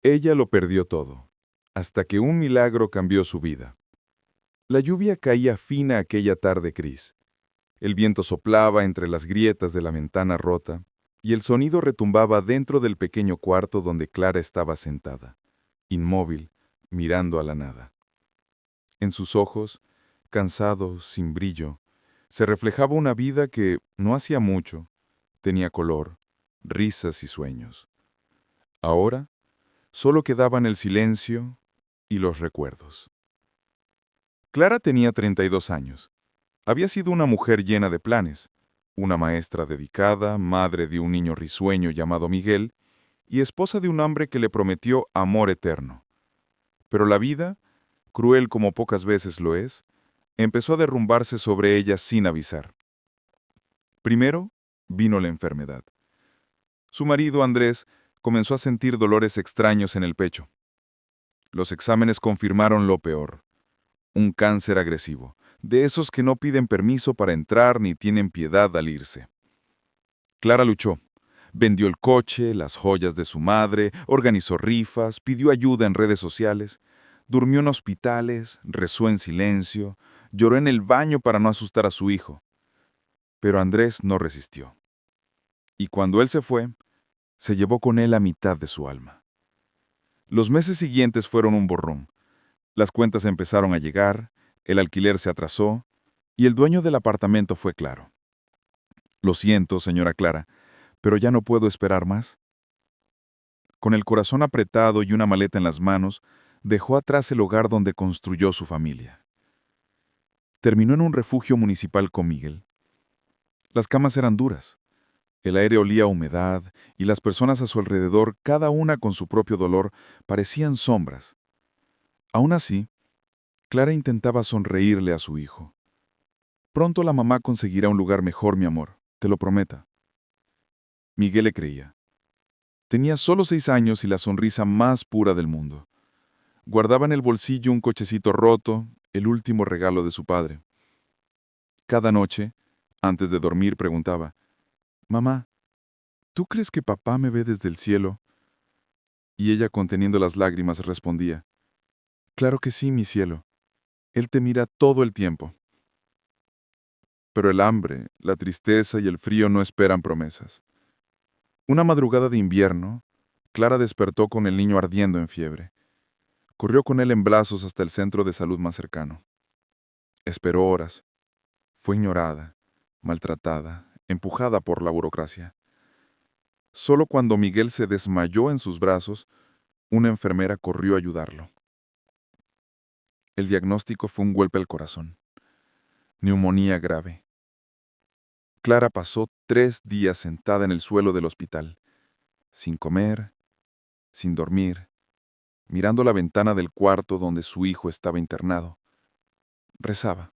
Ella lo perdió todo, hasta que un milagro cambió su vida. La lluvia caía fina aquella tarde gris. El viento soplaba entre las grietas de la ventana rota, y el sonido retumbaba dentro del pequeño cuarto donde Clara estaba sentada, inmóvil, mirando a la nada. En sus ojos, cansados, sin brillo, se reflejaba una vida que no hacía mucho, tenía color, risas y sueños. Ahora, solo quedaban el silencio y los recuerdos. Clara tenía 32 años. Había sido una mujer llena de planes, una maestra dedicada, madre de un niño risueño llamado Miguel y esposa de un hombre que le prometió amor eterno. Pero la vida, cruel como pocas veces lo es, empezó a derrumbarse sobre ella sin avisar. Primero, vino la enfermedad. Su marido, Andrés, comenzó a sentir dolores extraños en el pecho. Los exámenes confirmaron lo peor: un cáncer agresivo, de esos que no piden permiso para entrar ni tienen piedad al irse. Clara luchó. Vendió el coche, las joyas de su madre, organizó rifas, pidió ayuda en redes sociales, durmió en hospitales, rezó en silencio, lloró en el baño para no asustar a su hijo. Pero Andrés no resistió. Y cuando él se fue, se llevó con él la mitad de su alma. Los meses siguientes fueron un borrón. Las cuentas empezaron a llegar, el alquiler se atrasó, y el dueño del apartamento fue claro. Lo siento, señora Clara, pero ya no puedo esperar más. Con el corazón apretado y una maleta en las manos, dejó atrás el hogar donde construyó su familia. Terminó en un refugio municipal con Miguel. Las camas eran duras, el aire olía a humedad y las personas a su alrededor, cada una con su propio dolor, parecían sombras. Aún así, Clara intentaba sonreírle a su hijo. Pronto la mamá conseguirá un lugar mejor, mi amor, te lo prometo. Miguel le creía. Tenía solo 6 años y la sonrisa más pura del mundo. Guardaba en el bolsillo un cochecito roto, el último regalo de su padre. Cada noche, antes de dormir, preguntaba: «Mamá, ¿tú crees que papá me ve desde el cielo?». Y ella, conteniendo las lágrimas, respondía: «Claro que sí, mi cielo. Él te mira todo el tiempo». Pero el hambre, la tristeza y el frío no esperan promesas. Una madrugada de invierno, Clara despertó con el niño ardiendo en fiebre. Corrió con él en brazos hasta el centro de salud más cercano. Esperó horas. Fue ignorada, maltratada, empujada por la burocracia. Solo cuando Miguel se desmayó en sus brazos, una enfermera corrió a ayudarlo. El diagnóstico fue un golpe al corazón. Neumonía grave. Clara pasó 3 días sentada en el suelo del hospital, sin comer, sin dormir, mirando la ventana del cuarto donde su hijo estaba internado. Rezaba.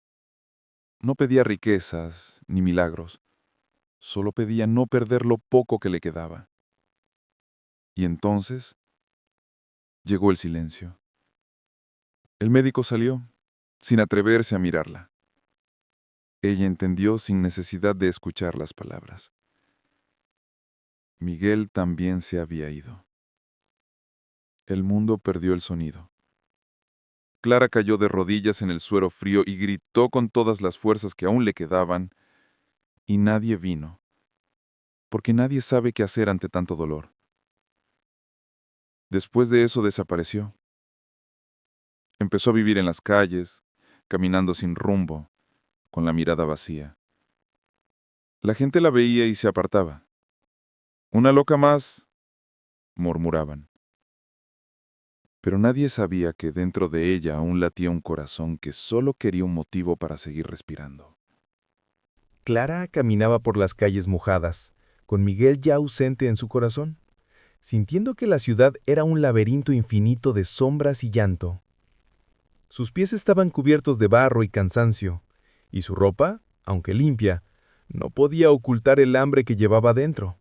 No pedía riquezas ni milagros, solo pedía no perder lo poco que le quedaba. Y entonces llegó el silencio. El médico salió, sin atreverse a mirarla. Ella entendió sin necesidad de escuchar las palabras. Miguel también se había ido. El mundo perdió el sonido. Clara cayó de rodillas en el suelo frío y gritó con todas las fuerzas que aún le quedaban, y nadie vino, porque nadie sabe qué hacer ante tanto dolor. Después de eso desapareció. Empezó a vivir en las calles, caminando sin rumbo, con la mirada vacía. La gente la veía y se apartaba. «Una loca más», murmuraban. Pero nadie sabía que dentro de ella aún latía un corazón que solo quería un motivo para seguir respirando. Clara caminaba por las calles mojadas, con Miguel ya ausente en su corazón, sintiendo que la ciudad era un laberinto infinito de sombras y llanto. Sus pies estaban cubiertos de barro y cansancio, y su ropa, aunque limpia, no podía ocultar el hambre que llevaba dentro.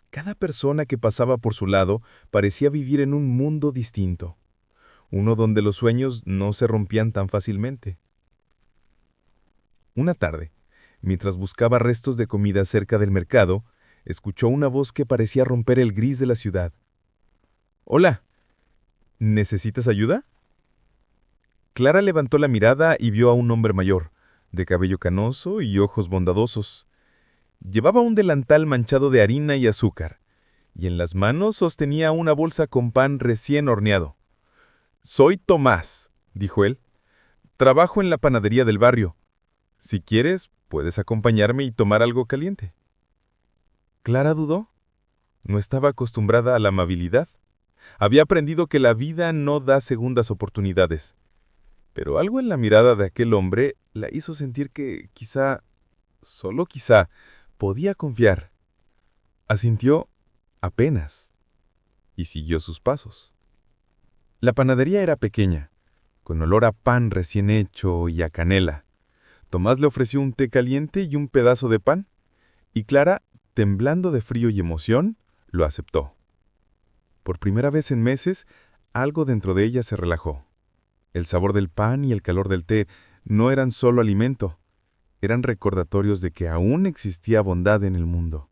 Cada persona que pasaba por su lado parecía vivir en un mundo distinto, uno donde los sueños no se rompían tan fácilmente. Una tarde, mientras buscaba restos de comida cerca del mercado, escuchó una voz que parecía romper el gris de la ciudad. Hola, ¿necesitas ayuda? Clara levantó la mirada y vio a un hombre mayor, de cabello canoso y ojos bondadosos. Llevaba un delantal manchado de harina y azúcar, y en las manos sostenía una bolsa con pan recién horneado. «Soy Tomás», dijo él. «Trabajo en la panadería del barrio. Si quieres, puedes acompañarme y tomar algo caliente». Clara dudó. No estaba acostumbrada a la amabilidad. Había aprendido que la vida no da segundas oportunidades. Pero algo en la mirada de aquel hombre la hizo sentir que quizá, solo quizá, podía confiar. Asintió apenas y siguió sus pasos. La panadería era pequeña, con olor a pan recién hecho y a canela. Tomás le ofreció un té caliente y un pedazo de pan, y Clara, temblando de frío y emoción, lo aceptó. Por primera vez en meses, algo dentro de ella se relajó. El sabor del pan y el calor del té no eran solo alimento, eran recordatorios de que aún existía bondad en el mundo.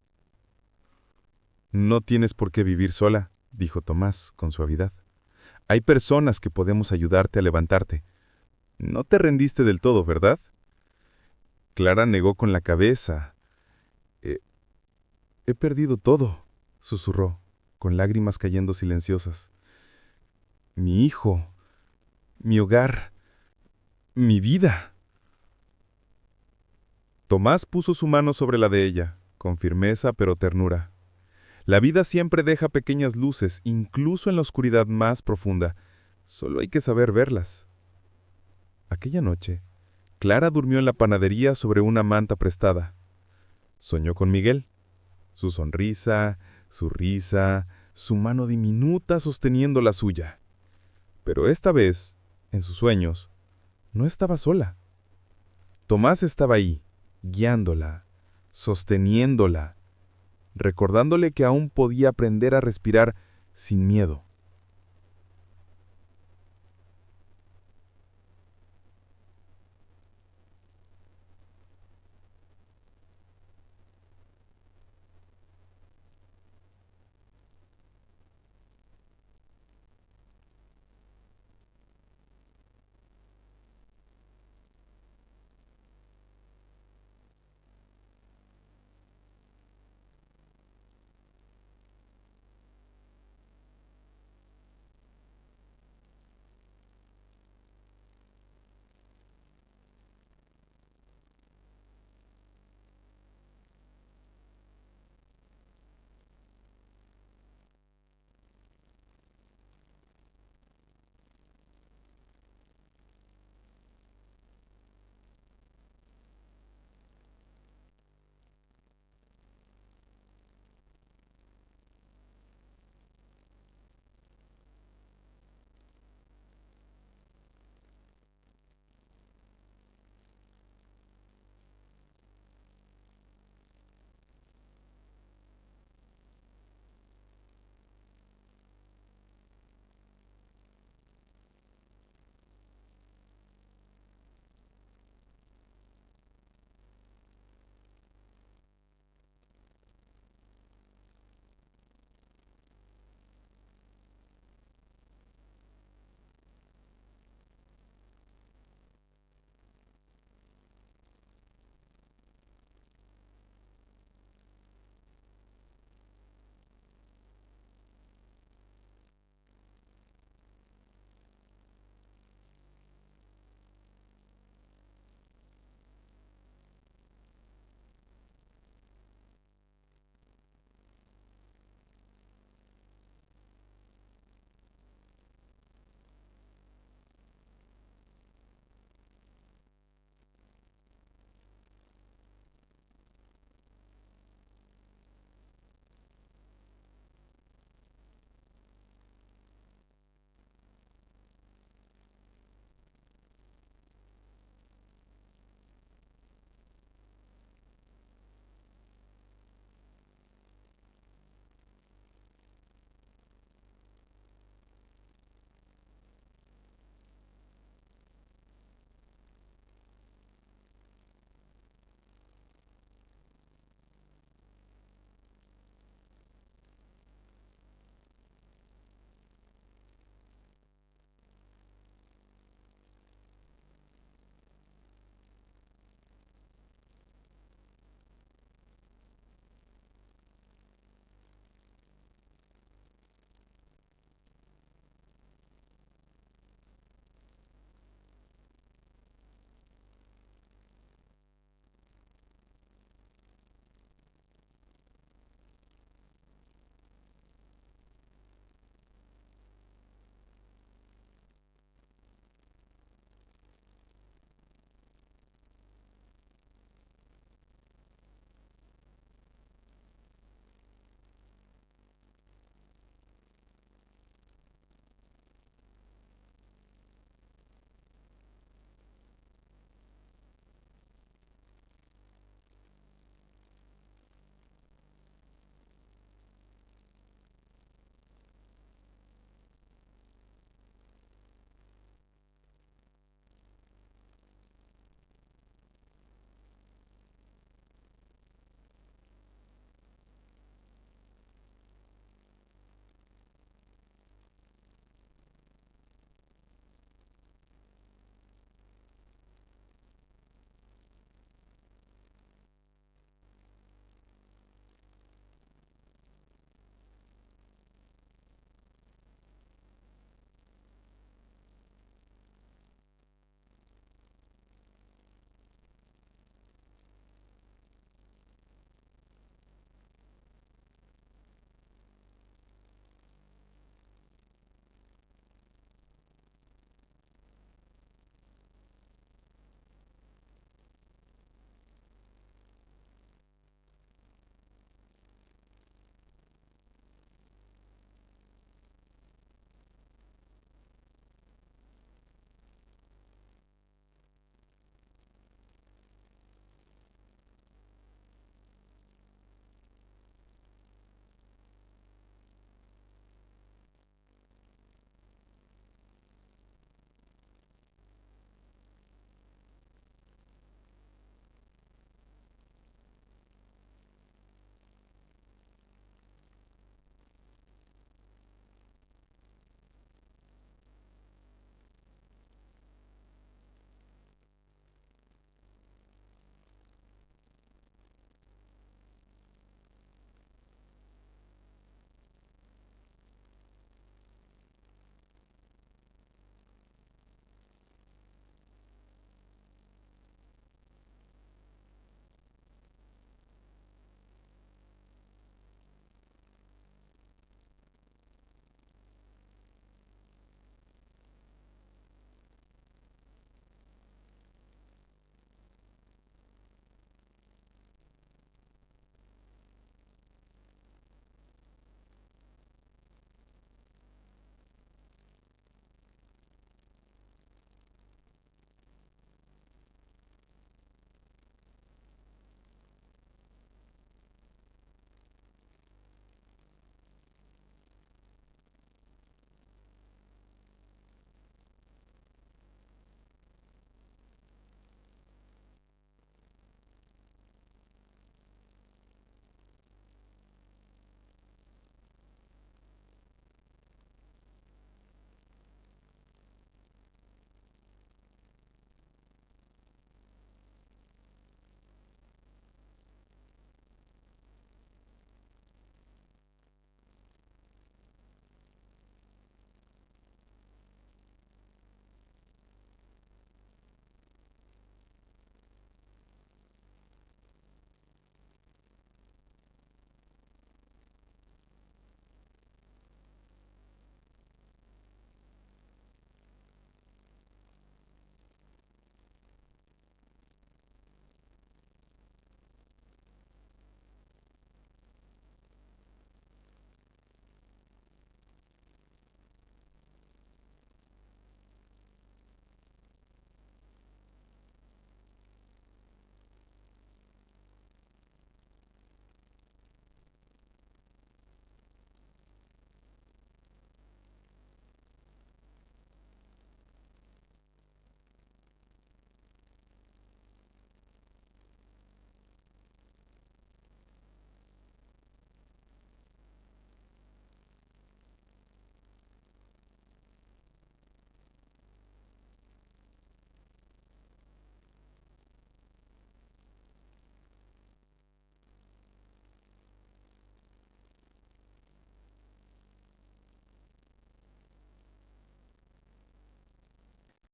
«No tienes por qué vivir sola», dijo Tomás con suavidad. «Hay personas que podemos ayudarte a levantarte. No te rendiste del todo, ¿verdad?» Clara negó con la cabeza. «He, he perdido todo», susurró, con lágrimas cayendo silenciosas. «Mi hijo, mi hogar, mi vida». Tomás puso su mano sobre la de ella, con firmeza pero ternura. La vida siempre deja pequeñas luces, incluso en la oscuridad más profunda. Solo hay que saber verlas. Aquella noche, Clara durmió en la panadería sobre una manta prestada. Soñó con Miguel, su sonrisa, su risa, su mano diminuta sosteniendo la suya. Pero esta vez, en sus sueños, no estaba sola. Tomás estaba ahí, guiándola, sosteniéndola, recordándole que aún podía aprender a respirar sin miedo.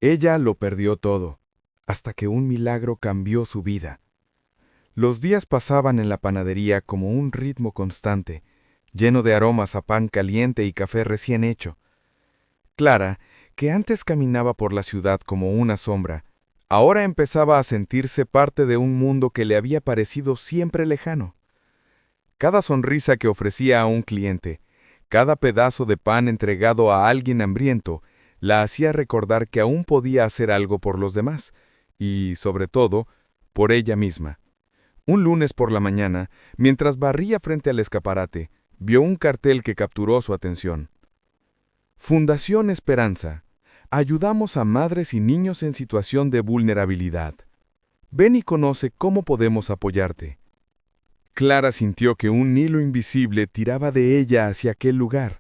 Ella lo perdió todo, hasta que un milagro cambió su vida. Los días pasaban en la panadería como un ritmo constante, lleno de aromas a pan caliente y café recién hecho. Clara, que antes caminaba por la ciudad como una sombra, ahora empezaba a sentirse parte de un mundo que le había parecido siempre lejano. Cada sonrisa que ofrecía a un cliente, cada pedazo de pan entregado a alguien hambriento, la hacía recordar que aún podía hacer algo por los demás, y, sobre todo, por ella misma. Un lunes por la mañana, mientras barría frente al escaparate, vio un cartel que capturó su atención. Fundación Esperanza. Ayudamos a madres y niños en situación de vulnerabilidad. Ven y conoce cómo podemos apoyarte. Clara sintió que un hilo invisible tiraba de ella hacia aquel lugar.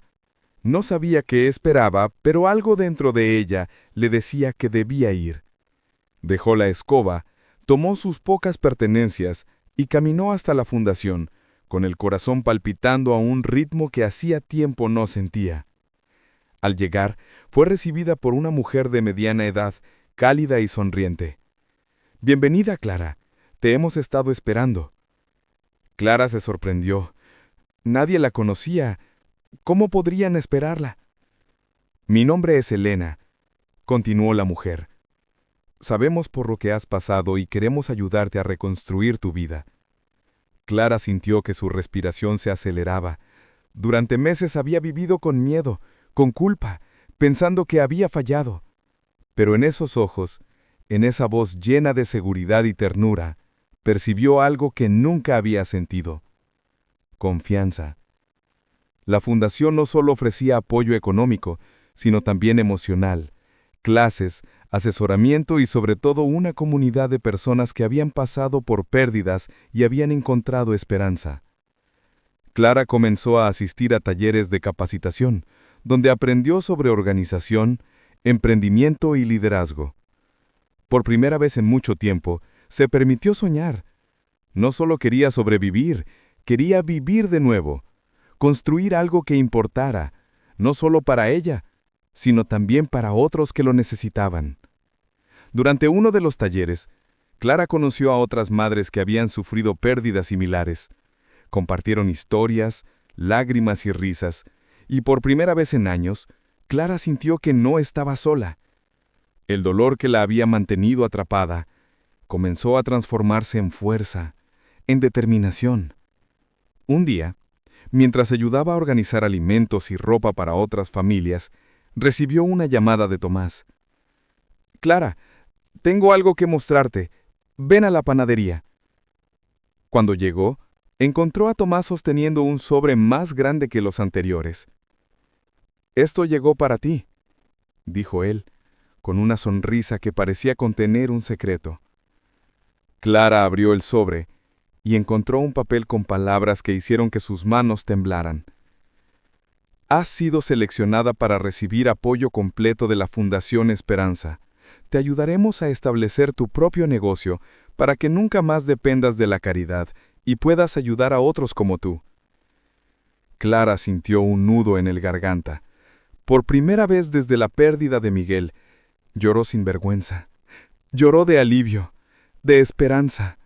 No sabía qué esperaba, pero algo dentro de ella le decía que debía ir. Dejó la escoba, tomó sus pocas pertenencias y caminó hasta la fundación, con el corazón palpitando a un ritmo que hacía tiempo no sentía. Al llegar, fue recibida por una mujer de mediana edad, cálida y sonriente. «Bienvenida, Clara. Te hemos estado esperando». Clara se sorprendió. Nadie la conocía. ¿Cómo podrían esperarla? «Mi nombre es Elena», continuó la mujer. «Sabemos por lo que has pasado y queremos ayudarte a reconstruir tu vida». Clara sintió que su respiración se aceleraba. Durante meses había vivido con miedo, con culpa, pensando que había fallado. Pero en esos ojos, en esa voz llena de seguridad y ternura, percibió algo que nunca había sentido: confianza. La fundación no solo ofrecía apoyo económico, sino también emocional, clases, asesoramiento y sobre todo una comunidad de personas que habían pasado por pérdidas y habían encontrado esperanza. Clara comenzó a asistir a talleres de capacitación, donde aprendió sobre organización, emprendimiento y liderazgo. Por primera vez en mucho tiempo, se permitió soñar. No solo quería sobrevivir, quería vivir de nuevo, construir algo que importara, no solo para ella, sino también para otros que lo necesitaban. Durante uno de los talleres, Clara conoció a otras madres que habían sufrido pérdidas similares. Compartieron historias, lágrimas y risas, y por primera vez en años, Clara sintió que no estaba sola. El dolor que la había mantenido atrapada comenzó a transformarse en fuerza, en determinación. Un día, mientras ayudaba a organizar alimentos y ropa para otras familias, recibió una llamada de Tomás. «Clara, tengo algo que mostrarte. Ven a la panadería». Cuando llegó, encontró a Tomás sosteniendo un sobre más grande que los anteriores. «Esto llegó para ti», dijo él, con una sonrisa que parecía contener un secreto. Clara abrió el sobre y encontró un papel con palabras que hicieron que sus manos temblaran. «Has sido seleccionada para recibir apoyo completo de la Fundación Esperanza. Te ayudaremos a establecer tu propio negocio para que nunca más dependas de la caridad y puedas ayudar a otros como tú». Clara sintió un nudo en el garganta. Por primera vez desde la pérdida de Miguel, lloró sin vergüenza. Lloró de alivio, de esperanza,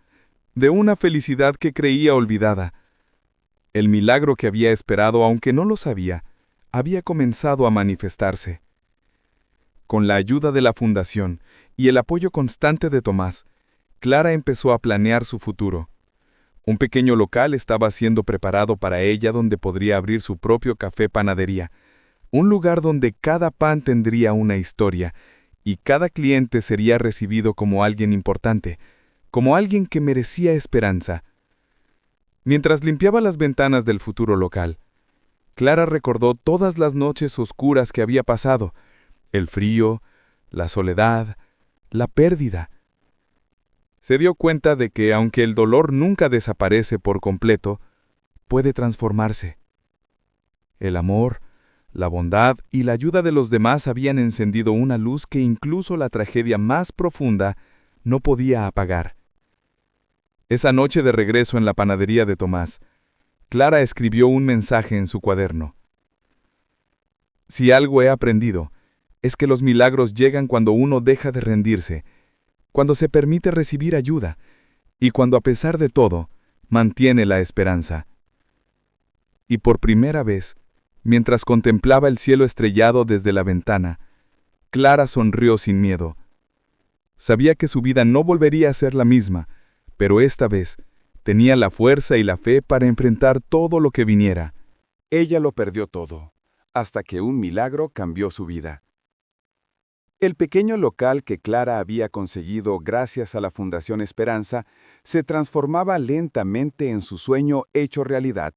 de una felicidad que creía olvidada. El milagro que había esperado, aunque no lo sabía, había comenzado a manifestarse. Con la ayuda de la fundación y el apoyo constante de Tomás, Clara empezó a planear su futuro. Un pequeño local estaba siendo preparado para ella donde podría abrir su propio café panadería, un lugar donde cada pan tendría una historia y cada cliente sería recibido como alguien importante, como alguien que merecía esperanza. Mientras limpiaba las ventanas del futuro local, Clara recordó todas las noches oscuras que había pasado, el frío, la soledad, la pérdida. Se dio cuenta de que, aunque el dolor nunca desaparece por completo, puede transformarse. El amor, la bondad y la ayuda de los demás habían encendido una luz que incluso la tragedia más profunda no podía apagar. Esa noche de regreso en la panadería de Tomás, Clara escribió un mensaje en su cuaderno. «Si algo he aprendido, es que los milagros llegan cuando uno deja de rendirse, cuando se permite recibir ayuda y cuando a pesar de todo, mantiene la esperanza. Y por primera vez, mientras contemplaba el cielo estrellado desde la ventana, Clara sonrió sin miedo. Sabía que su vida no volvería a ser la misma, pero esta vez tenía la fuerza y la fe para enfrentar todo lo que viniera. Ella lo perdió todo, hasta que un milagro cambió su vida. El pequeño local que Clara había conseguido gracias a la Fundación Esperanza se transformaba lentamente en su sueño hecho realidad.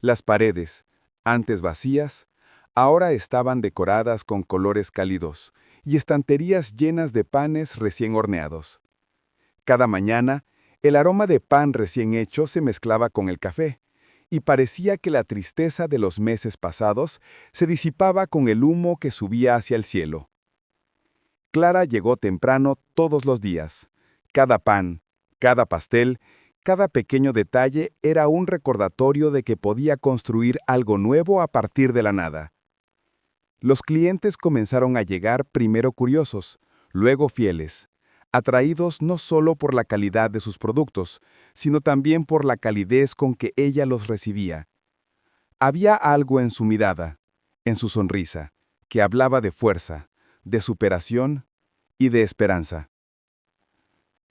Las paredes, antes vacías, ahora estaban decoradas con colores cálidos y estanterías llenas de panes recién horneados. Cada mañana, el aroma de pan recién hecho se mezclaba con el café, y parecía que la tristeza de los meses pasados se disipaba con el humo que subía hacia el cielo. Clara llegó temprano todos los días. Cada pan, cada pastel, cada pequeño detalle era un recordatorio de que podía construir algo nuevo a partir de la nada. Los clientes comenzaron a llegar primero curiosos, luego fieles, atraídos no solo por la calidad de sus productos, sino también por la calidez con que ella los recibía. Había algo en su mirada, en su sonrisa, que hablaba de fuerza, de superación y de esperanza.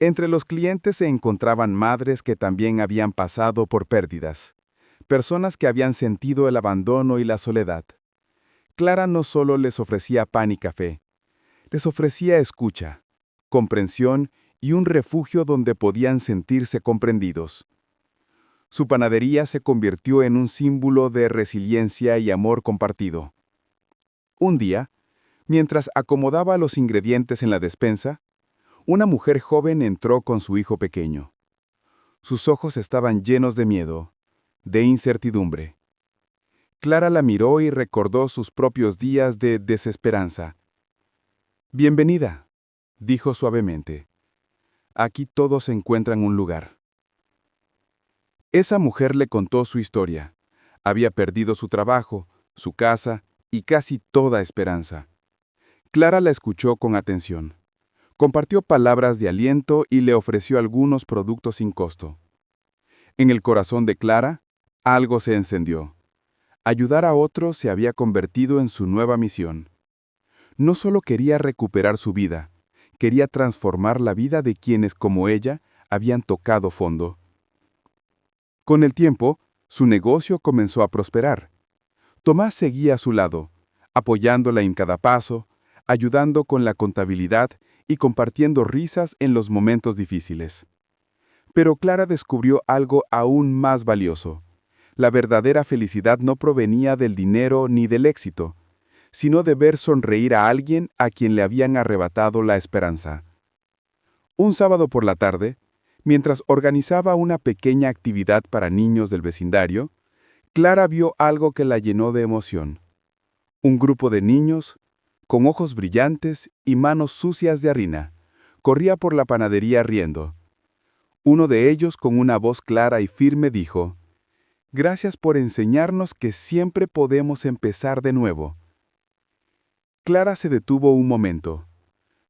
Entre los clientes se encontraban madres que también habían pasado por pérdidas, personas que habían sentido el abandono y la soledad. Clara no solo les ofrecía pan y café, les ofrecía escucha, comprensión y un refugio donde podían sentirse comprendidos. Su panadería se convirtió en un símbolo de resiliencia y amor compartido. Un día, mientras acomodaba los ingredientes en la despensa, una mujer joven entró con su hijo pequeño. Sus ojos estaban llenos de miedo, de incertidumbre. Clara la miró y recordó sus propios días de desesperanza. «Bienvenida», dijo suavemente. «Aquí todos encuentran un lugar». Esa mujer le contó su historia. Había perdido su trabajo, su casa y casi toda esperanza. Clara la escuchó con atención. Compartió palabras de aliento y le ofreció algunos productos sin costo. En el corazón de Clara, algo se encendió. Ayudar a otros se había convertido en su nueva misión. No solo quería recuperar su vida, quería transformar la vida de quienes, como ella, habían tocado fondo. Con el tiempo, su negocio comenzó a prosperar. Tomás seguía a su lado, apoyándola en cada paso, ayudando con la contabilidad y compartiendo risas en los momentos difíciles. Pero Clara descubrió algo aún más valioso. La verdadera felicidad no provenía del dinero ni del éxito, sino de ver sonreír a alguien a quien le habían arrebatado la esperanza. Un sábado por la tarde, mientras organizaba una pequeña actividad para niños del vecindario, Clara vio algo que la llenó de emoción. Un grupo de niños, con ojos brillantes y manos sucias de harina, corría por la panadería riendo. Uno de ellos, con una voz clara y firme, dijo: «Gracias por enseñarnos que siempre podemos empezar de nuevo». Clara se detuvo un momento,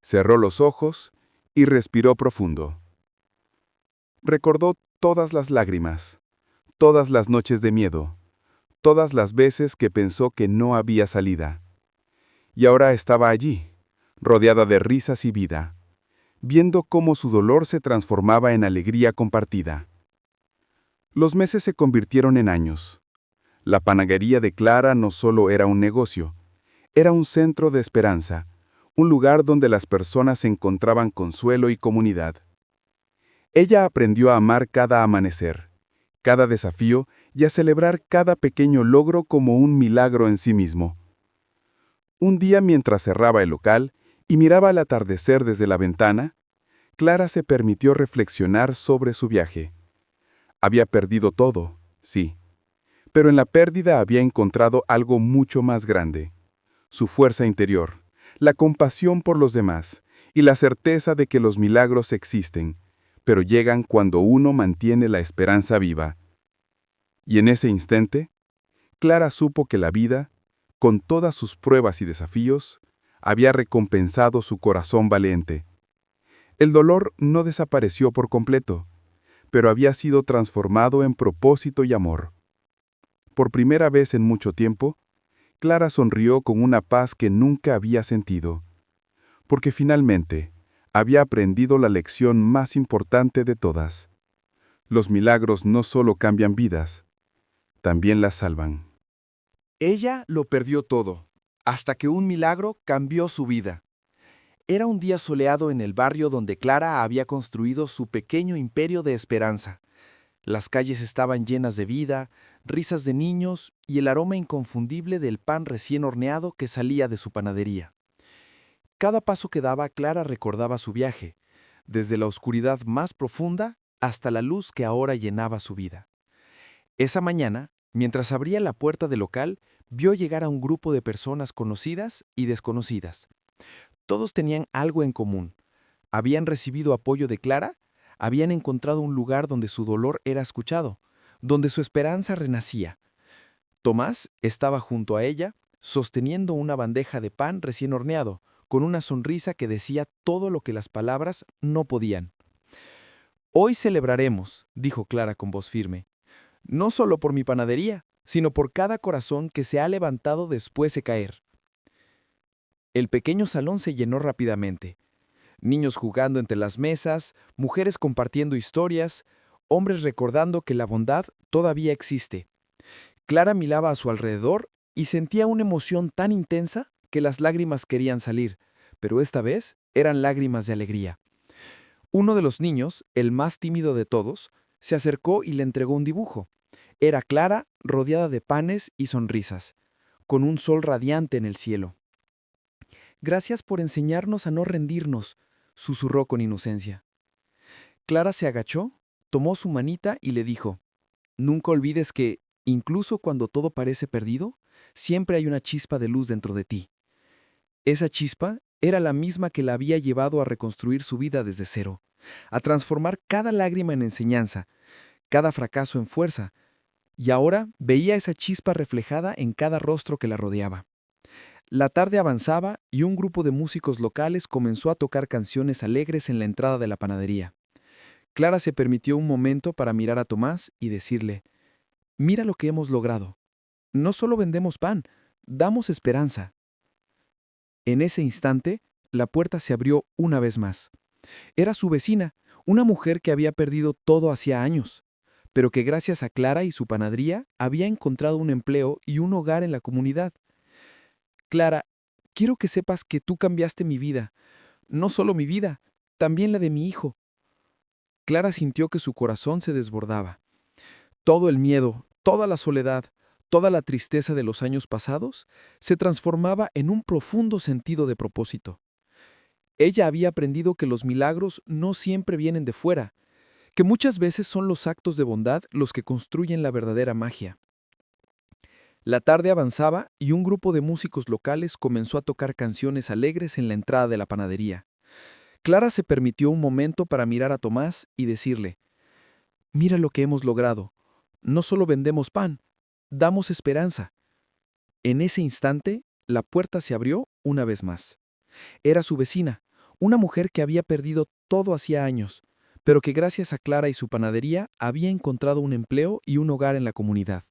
cerró los ojos y respiró profundo. Recordó todas las lágrimas, todas las noches de miedo, todas las veces que pensó que no había salida. Y ahora estaba allí, rodeada de risas y vida, viendo cómo su dolor se transformaba en alegría compartida. Los meses se convirtieron en años. La panadería de Clara no solo era un negocio, era un centro de esperanza, un lugar donde las personas encontraban consuelo y comunidad. Ella aprendió a amar cada amanecer, cada desafío y a celebrar cada pequeño logro como un milagro en sí mismo. Un día, mientras cerraba el local y miraba el atardecer desde la ventana, Clara se permitió reflexionar sobre su viaje. Había perdido todo, sí, pero en la pérdida había encontrado algo mucho más grande: su fuerza interior, la compasión por los demás y la certeza de que los milagros existen, pero llegan cuando uno mantiene la esperanza viva. Y en ese instante, Clara supo que la vida, con todas sus pruebas y desafíos, había recompensado su corazón valiente. El dolor no desapareció por completo, pero había sido transformado en propósito y amor. Por primera vez en mucho tiempo, Clara sonrió con una paz que nunca había sentido, porque finalmente había aprendido la lección más importante de todas. Los milagros no solo cambian vidas, también las salvan. Ella lo perdió todo, hasta que un milagro cambió su vida. Era un día soleado en el barrio donde Clara había construido su pequeño imperio de esperanza. Las calles estaban llenas de vida, risas de niños y el aroma inconfundible del pan recién horneado que salía de su panadería. Cada paso que daba, Clara recordaba su viaje, desde la oscuridad más profunda hasta la luz que ahora llenaba su vida. Esa mañana, mientras abría la puerta del local, vio llegar a un grupo de personas conocidas y desconocidas. Todos tenían algo en común. Habían recibido apoyo de Clara, habían encontrado un lugar donde su dolor era escuchado, donde su esperanza renacía. Tomás estaba junto a ella, sosteniendo una bandeja de pan recién horneado, con una sonrisa que decía todo lo que las palabras no podían. «Hoy celebraremos», dijo Clara con voz firme, «no solo por mi panadería, sino por cada corazón que se ha levantado después de caer». El pequeño salón se llenó rápidamente. Niños jugando entre las mesas, mujeres compartiendo historias, hombres recordando que la bondad todavía existe. Clara miraba a su alrededor y sentía una emoción tan intensa que las lágrimas querían salir, pero esta vez eran lágrimas de alegría. Uno de los niños, el más tímido de todos, se acercó y le entregó un dibujo. Era Clara rodeada de panes y sonrisas, con un sol radiante en el cielo. «Gracias por enseñarnos a no rendirnos», susurró con inocencia. Clara se agachó, tomó su manita y le dijo, «Nunca olvides que, incluso cuando todo parece perdido, siempre hay una chispa de luz dentro de ti». Esa chispa era la misma que la había llevado a reconstruir su vida desde cero, a transformar cada lágrima en enseñanza, cada fracaso en fuerza, y ahora veía esa chispa reflejada en cada rostro que la rodeaba. La tarde avanzaba y un grupo de músicos locales comenzó a tocar canciones alegres en la entrada de la panadería. Clara se permitió un momento para mirar a Tomás y decirle, «Mira lo que hemos logrado. No solo vendemos pan, damos esperanza». En ese instante, la puerta se abrió una vez más. Era su vecina, una mujer que había perdido todo hacía años, pero que gracias a Clara y su panadería había encontrado un empleo y un hogar en la comunidad. «Clara, quiero que sepas que tú cambiaste mi vida. No solo mi vida, también la de mi hijo». Clara sintió que su corazón se desbordaba. Todo el miedo, toda la soledad, toda la tristeza de los años pasados se transformaba en un profundo sentido de propósito. Ella había aprendido que los milagros no siempre vienen de fuera, que muchas veces son los actos de bondad los que construyen la verdadera magia. La tarde avanzaba y un grupo de músicos locales comenzó a tocar canciones alegres en la entrada de la panadería. Clara se permitió un momento para mirar a Tomás y decirle, «Mira lo que hemos logrado. No solo vendemos pan, damos esperanza». En ese instante, la puerta se abrió una vez más. Era su vecina, una mujer que había perdido todo hacía años, pero que gracias a Clara y su panadería había encontrado un empleo y un hogar en la comunidad.